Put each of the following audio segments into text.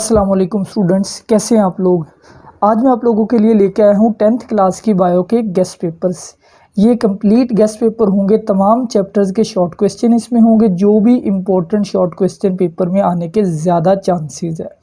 अस्सलाम वालेकुम स्टूडेंट्स, कैसे हैं आप लोग। आज मैं आप लोगों के लिए लेके आया हूँ 10th क्लास की बायो के गेस्ट पेपर्स। ये कंप्लीट गेस्ट पेपर होंगे, तमाम चैप्टर्स के शॉर्ट क्वेश्चन इसमें होंगे। जो भी इम्पोर्टेंट शॉर्ट क्वेश्चन पेपर में आने के ज़्यादा चांसेस है।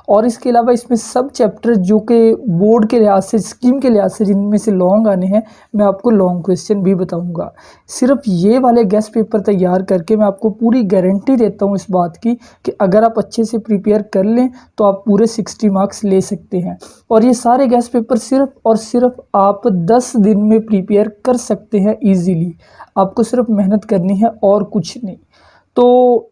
और इसके अलावा इसमें सब चैप्टर जो कि बोर्ड के लिहाज से, स्कीम के लिहाज से जिनमें से लॉन्ग आने हैं, मैं आपको लॉन्ग क्वेश्चन भी बताऊंगा। सिर्फ ये वाले गेस्ट पेपर तैयार करके मैं आपको पूरी गारंटी देता हूँ इस बात की कि अगर आप अच्छे से प्रिपेयर कर लें तो आप पूरे 60 मार्क्स ले सकते हैं। और ये सारे गेस्ट पेपर सिर्फ और सिर्फ आप 10 दिन में प्रिपेयर कर सकते हैं ईजीली। आपको सिर्फ मेहनत करनी है और कुछ नहीं। तो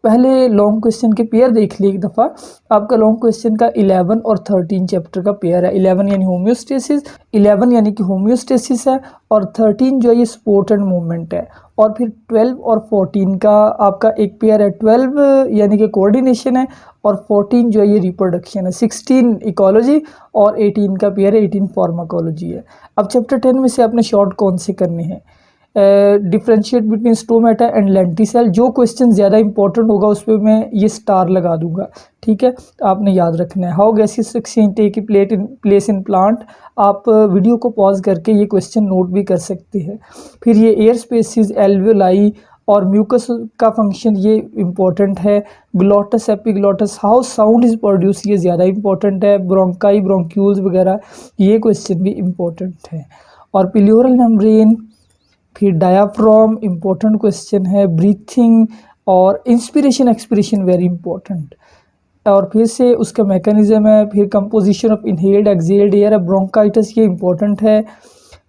पहले लॉन्ग क्वेश्चन के पेयर देख लिए एक दफ़ा। आपका लॉन्ग क्वेश्चन का 11 और 13 चैप्टर का पेयर है। 11 यानी होम्योस्टेसिस, 11 यानी कि होम्योस्टेसिस है, और 13 जो है ये सपोर्ट एंड मूवमेंट है। और फिर 12 और 14 का आपका एक पेयर है। 12 यानी कि कोऑर्डिनेशन है, और 14 जो है ये रिप्रोडक्शन है। 16 इकोलॉजी और 18 का पेयर है, 18 फार्माकोलॉजी है। अब चैप्टर 10 में से आपने शॉर्ट कौन से करने हैं? Differentiate between stomata and lenticel. जो क्वेश्चन ज़्यादा इंपॉर्टेंट होगा उस पर मैं ये स्टार लगा दूंगा, ठीक है। आपने याद रखना है। How gases exchange take place in plant. आप वीडियो को पॉज करके ये क्वेश्चन नोट भी कर सकते हैं। फिर ये एयर स्पेसिस, एल्वियोलाई और म्यूकस का फंक्शन, ये इम्पोर्टेंट है। ग्लोटस, एपिग्लोटस, हाउ साउंड इज प्रोड्यूस, ये ज़्यादा इंपॉर्टेंट है। ब्रोंकाई, ब्रोंक्यूल्स वगैरह, ये क्वेश्चन भी इम्पोर्टेंट है। और प्लूरल मेम्ब्रेन, फिर डायाफ्राम इम्पोर्टेंट क्वेश्चन है। ब्रीथिंग और इंस्पिरेशन एक्सपिरेशन वेरी इंपॉर्टेंट। और फिर से उसका मैकेनिज्म है। फिर composition of inhaled exhaled air है। ब्रोंकाइटिस, ये इंपॉर्टेंट है।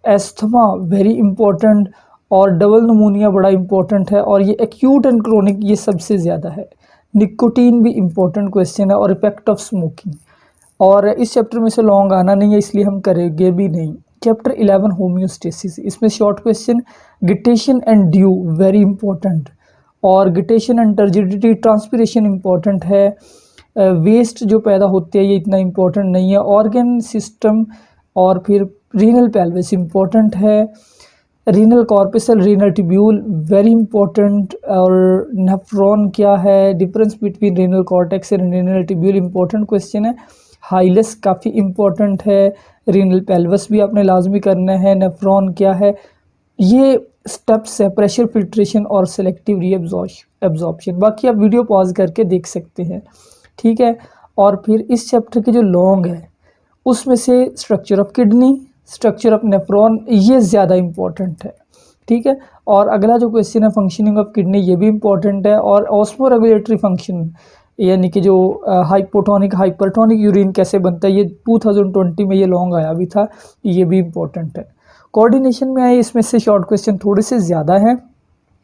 Asthma very important. और डबल नमूनिया बड़ा इंपॉर्टेंट है। और ये एक्यूट एंड क्रोनिक, ये सबसे ज़्यादा है। निकोटीन भी इंपॉर्टेंट क्वेश्चन है, और इफेक्ट ऑफ स्मोकिंग। और इस चैप्टर में से लॉन्ग आना नहीं है, इसलिए हम करेंगे भी नहीं। चैप्टर 11 होम्योस्टेसिस, इसमें short question guttation and dew very important, और guttation and turgidity, transpiration important है। वेस्ट जो पैदा होते हैं ये इतना इंपॉर्टेंट नहीं है। ऑर्गन सिस्टम, और फिर रीनल पेल्विस इंपॉर्टेंट है। Renal corpuscle, renal tubule very important. और नेफ्रॉन क्या है, difference between renal cortex and renal tubule, important question है। हाइलस काफ़ी इंपॉर्टेंट है। रीनल पेल्वस भी आपने लाजमी करना है। नेफ्रॉन क्या है, ये स्टेप्स है। प्रेशर फिल्ट्रेशन और सेलेक्टिव रीअब्जॉर्प्शन। बाकी आप वीडियो पॉज करके देख सकते हैं, ठीक है। और फिर इस चैप्टर के जो लॉन्ग है उसमें से structure of kidney, structure of nephron, ये ज़्यादा इंपॉर्टेंट है, ठीक है। और अगला जो क्वेश्चन है फंक्शनिंग ऑफ किडनी, ये भी इंपॉर्टेंट है। और ऑस्मो रेगुलेटरी फंक्शन, यानी कि जो हाइपोटोनिक हाइपरटोनिक यूरिन कैसे बनता है, ये 2020 में ये लॉन्ग आया भी था, ये भी इंपॉर्टेंट है। कोऑर्डिनेशन में आए, इसमें से शॉर्ट क्वेश्चन थोड़े से ज़्यादा हैं,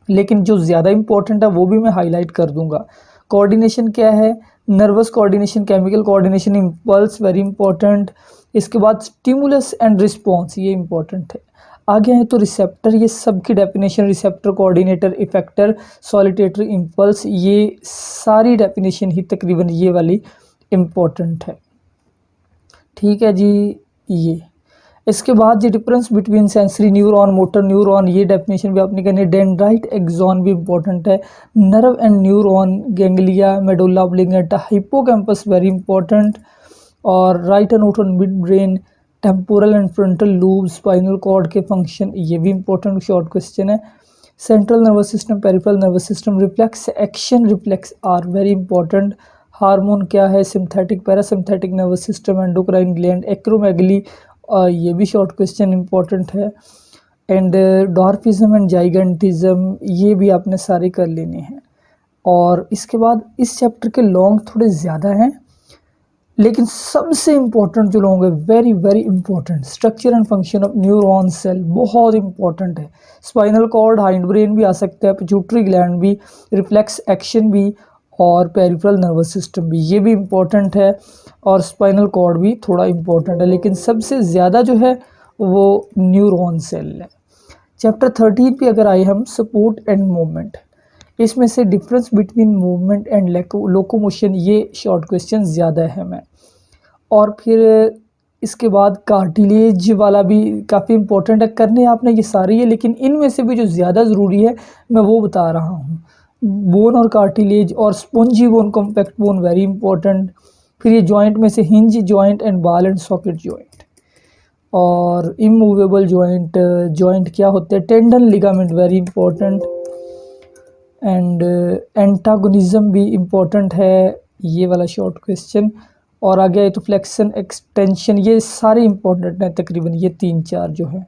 लेकिन जो ज़्यादा इंपॉर्टेंट है वो भी मैं हाईलाइट कर दूंगा। कोऑर्डिनेशन क्या है? Nervous coordination, chemical coordination, impulse very important. इसके बाद स्टिमुलस एंड रिस्पॉन्स, ये इंपॉर्टेंट है। आगे हैं तो रिसेप्टर, ये सब की definition, receptor, coordinator, effector, saltatory impulse, ये सारी डेफिनेशन ही तकरीबन ये वाली इम्पोर्टेंट है, ठीक है जी। ये इसके बाद जो difference between sensory neuron, motor neuron, ये डेफिनेशन भी आपने करनी है। डेंड्राइट एक्सॉन भी इंपॉर्टेंट है। Nerve and neuron, ganglia, medulla oblongata, hippocampus very important. और write note on mid brain, temporal and frontal lobe, spinal cord के फंक्शन, ये भी इंपॉर्टेंट शॉर्ट क्वेश्चन है। Central nervous system, peripheral nervous system, reflex action, reflex arc very important. Hormone क्या है? Sympathetic, parasympathetic nervous system, endocrine gland, acromegaly, ये भी short question important है। And डॉर्फिज्म and gigantism, ये भी आपने सारे कर लेने हैं। और इसके बाद इस चैप्टर के लॉन्ग थोड़े ज़्यादा हैं, लेकिन सबसे इंपॉर्टेंट जो लॉन्ग है, very very important, structure and function of neuron cell, बहुत इंपॉर्टेंट है। स्पाइनल कॉर्ड, हाइंड ब्रेन भी आ सकता है, पिट्यूटरी ग्लैंड भी, रिफ्लेक्स एक्शन भी, और पेरिफेरल नर्वस सिस्टम भी, ये भी इम्पोर्टेंट है। और स्पाइनल कॉर्ड भी थोड़ा इम्पोर्टेंट है, लेकिन सबसे ज़्यादा जो है वो न्यूरॉन सेल है। चैप्टर 13 पे अगर आए हम, सपोर्ट एंड मूवमेंट, इसमें से difference between movement and locomotion, ये शॉर्ट क्वेश्चन ज़्यादा अहम है। और फिर इसके बाद कार्टिलेज वाला भी काफ़ी इंपॉर्टेंट है। करने आपने ये सारी है, लेकिन इनमें से भी जो ज़्यादा ज़रूरी है मैं वो बता रहा हूँ। बोन और कार्टिलेज, और spongy bone, compact bone very important. फिर ये जॉइंट में से hinge joint and ball and socket joint. और इमूवेबल जॉइंट, जॉइंट क्या होते हैं? Tendon, ligament, very important. And antagonism भी इम्पोर्टेंट है, ये वाला शॉर्ट क्वेश्चन। और आगे आए तो फ्लेक्शन, एक्सटेंशन, ये सारे इम्पोर्टेंट हैं तकरीबन, ये 3-4 जो है।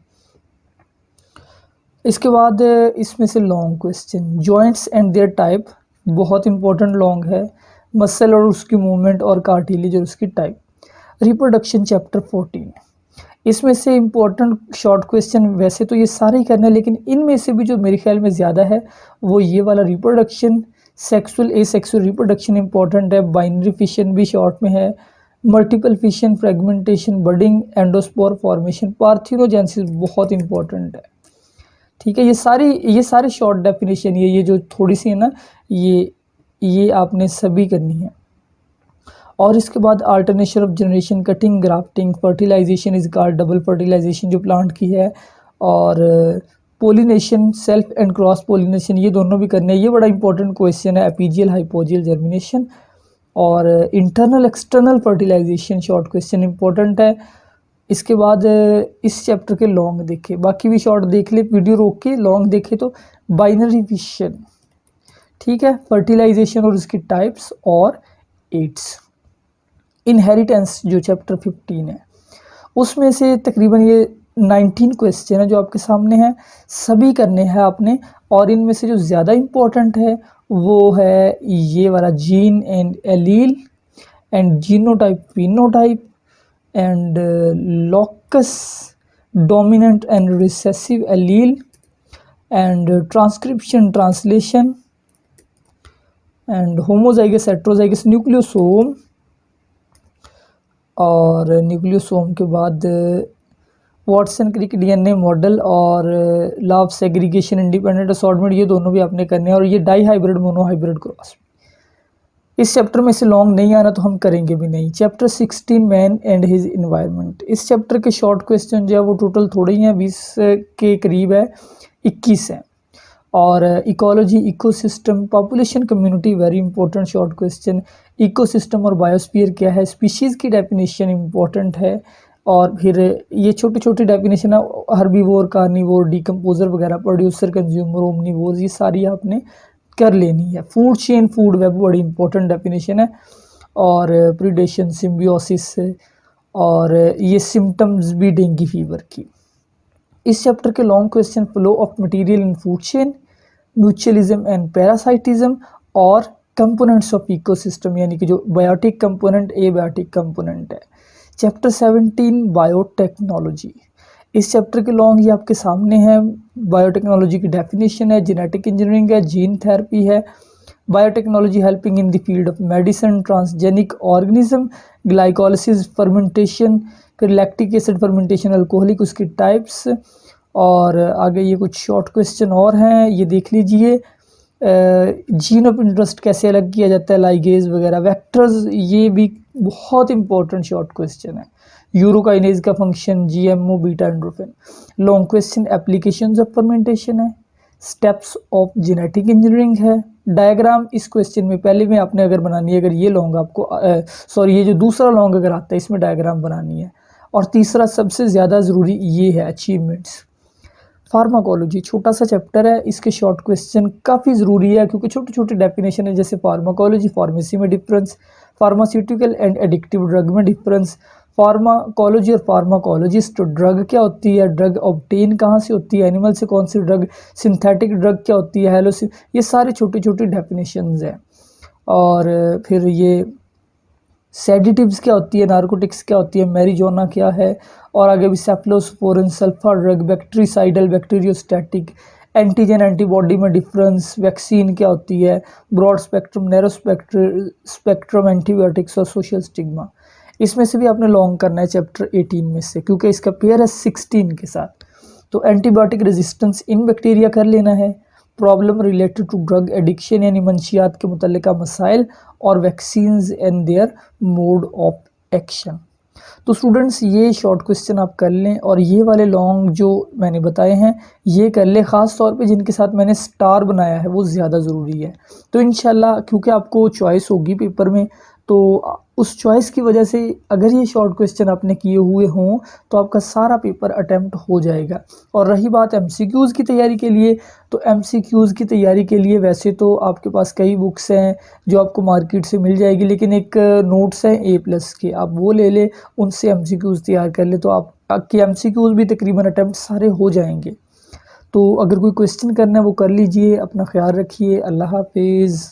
इसके बाद इसमें से long question, joints and their type, बहुत इंपॉर्टेंट लॉन्ग है। मसल और उसकी मूवमेंट और कार्टिलेज और उसकी टाइप। रिप्रोडक्शन चैप्टर 14, इसमें से इम्पोर्टेंट शॉर्ट क्वेश्चन वैसे तो ये सारे ही करना है, लेकिन इनमें से भी जो मेरे ख्याल में ज़्यादा है वो ये वाला reproduction, sexual asexual reproduction important है। बाइनरी फिशन भी शॉर्ट में है। Multiple fission, fragmentation, budding, endospore formation, parthenogenesis बहुत इंपॉर्टेंट है। ठीक है, ये सारे शॉर्ट डेफिनेशन, ये जो थोड़ी सी है ना, ये आपने सभी करनी है। और इसके बाद alternation of generation, cutting, grafting, fertilisation is called double fertilisation जो प्लांट की है, और pollination, self and cross pollination, ये दोनों भी करने हैं। ये बड़ा इंपॉर्टेंट क्वेश्चन है। एपीजियल, हाइपोजियल, जर्मिनेशन और internal external fertilisation short question important है। इसके बाद इस चैप्टर के लॉन्ग देखे, बाकी भी शॉर्ट देख ले, वीडियो रोक के लॉन्ग देखे तो बाइनरी फिशन, ठीक है, फर्टिलाइजेशन और उसकी टाइप्स, और एड्स। इनहेरिटेंस जो चैप्टर 15 है, उसमें से तकरीबन ये 19 क्वेश्चन है जो आपके सामने हैं, सभी करने हैं आपने। और इनमें से जो ज़्यादा इम्पोर्टेंट है वो है ये वाला gene and allele and genotype phenotype and locus dominant and recessive allele and transcription translation and homozygous heterozygous nucleosome. और न्यूक्लियोसोम के बाद वाटसन क्रिक डीएनए मॉडल और law of segregation, independent assortment, ये दोनों भी आपने करने हैं। और ये डाई हाइब्रिड मोनोहाइब्रिड क्रॉस, इस चैप्टर में से लॉन्ग नहीं आना तो हम करेंगे भी नहीं। Chapter 16 man and his environment, इस चैप्टर के शॉर्ट क्वेश्चन जो है वो टोटल थोड़े ही हैं, 20 के करीब है, 21 हैं। और ecology, ecosystem, population, community, very important short question. Ecosystem और बायोस्फीयर क्या है, स्पीशीज़ की डेफिनेशन इंपॉर्टेंट है। और फिर ये छोटी छोटी डेफिनेशन है, हर्बीवोर, कार्निवोर, डिकम्पोजर वगैरह, प्रोड्यूसर, कंज्यूमर, ओमनीवोर, ये सारी आपने कर लेनी है। फूड चेन, फूड वेब बड़ी इंपॉर्टेंट डेफिनेशन है। और प्रीडेशन, सिम्बियोसिस, और ये सिम्टम्स भी डेंगू फीवर की। इस चैप्टर के long question, flow of material in food chain, mutualism and parasitism, और कंपोनेंट्स ऑफ इकोसिस्टम, यानी कि जो बायोटिक कंपोनेंट, एबायोटिक कंपोनेंट है। चैप्टर 17 बायोटेक्नोलॉजी, इस चैप्टर के लॉन्ग ये आपके सामने है। बायोटेक्नोलॉजी की डेफिनेशन है, जेनेटिक इंजीनियरिंग है, जीन थेरेपी है, biotechnology helping in the field of medicine, transgenic organism, glycolysis, fermentation, फिर लैक्टिक एसिड फर्मेंटेशन, अल्कोहलिक, उसकी टाइप्स। और आगे ये कुछ शॉर्ट क्वेश्चन और हैं, ये देख लीजिए। जीन ऑफ इंटरेस्ट कैसे अलग किया जाता है, लाइगेज वगैरह, वेक्टर्स, ये भी बहुत इंपॉर्टेंट शॉर्ट क्वेश्चन है। यूरोकाइनेज का function, GMO, beta endorphin. Long question, applications of fermentation है, स्टेप्स ऑफ जेनेटिक इंजीनियरिंग है। डायग्राम इस क्वेश्चन में पहले में आपने अगर बनानी है, अगर ये लॉन्ग आपको सॉरी ये जो दूसरा लॉन्ग अगर आता है इसमें डायग्राम बनानी है। और तीसरा सबसे ज़्यादा ज़रूरी ये है, अचीवमेंट्स। फार्माकोलॉजी छोटा सा चैप्टर है, इसके शॉर्ट क्वेश्चन काफ़ी ज़रूरी है क्योंकि छोटी छोटी डेफिनेशन है, जैसे फार्माकोलॉजी, फार्मेसी में difference, pharmaceutical and addictive drug में डिफरेंस, फार्माकोलॉजी और फार्माकोलॉजिस्ट, ड्रग क्या होती है, ड्रग ऑब्टेन कहाँ से होती है, एनिमल से कौन सी ड्रग, सिंथेटिक ड्रग क्या होती है, हेलो, ये सारी छोटी छोटी डेफिनेशंस हैं। और फिर ये सेडेटिव्स क्या होती है, नार्कोटिक्स क्या होती है, मैरिजोना क्या है, और आगे भी cephalosporin, sulfa drug, bactericidal, bacteriostatic, antigen antibody में डिफरेंस, वैक्सीन क्या होती है, broad spectrum, narrow spectrum, antibiotics और सोशल स्टिग्मा। इसमें से भी आपने लॉन्ग करना है चैप्टर 18 में से, क्योंकि इसका पेयर है 16 के साथ। तो एंटीबायोटिक रेजिस्टेंस इन बैक्टीरिया कर लेना है, problem related to drug addiction यानी मंशियात के मुतल्लिका मसाइल, और vaccines and their mode of action. तो स्टूडेंट्स ये शॉर्ट क्वेश्चन आप कर लें, और ये वाले लॉन्ग जो मैंने बताए हैं ये कर लें, ख़ास तौर पे जिनके साथ मैंने स्टार बनाया है वो ज़्यादा ज़रूरी है। तो इंशाल्लाह क्योंकि आपको चॉइस होगी पेपर में, तो उस चॉइस की वजह से अगर ये शॉर्ट क्वेश्चन आपने किए हुए हों तो आपका सारा पेपर अटेम्प्ट हो जाएगा। और रही बात एमसीक्यूज़ की तैयारी के लिए, तो एमसीक्यूज़ की तैयारी के लिए वैसे तो आपके पास कई बुक्स हैं जो आपको मार्केट से मिल जाएगी, लेकिन एक नोट्स हैं ए प्लस के, आप वो ले लें, उनसे एमसीक्यूज़ तैयार कर ले तो आपके एमसीक्यूज़ भी तकरीबन अटेम्प्ट सारे हो जाएंगे। तो अगर कोई क्वेश्चन करना है वो कर लीजिए। अपना ख्याल रखिए। अल्लाह हाफिज़।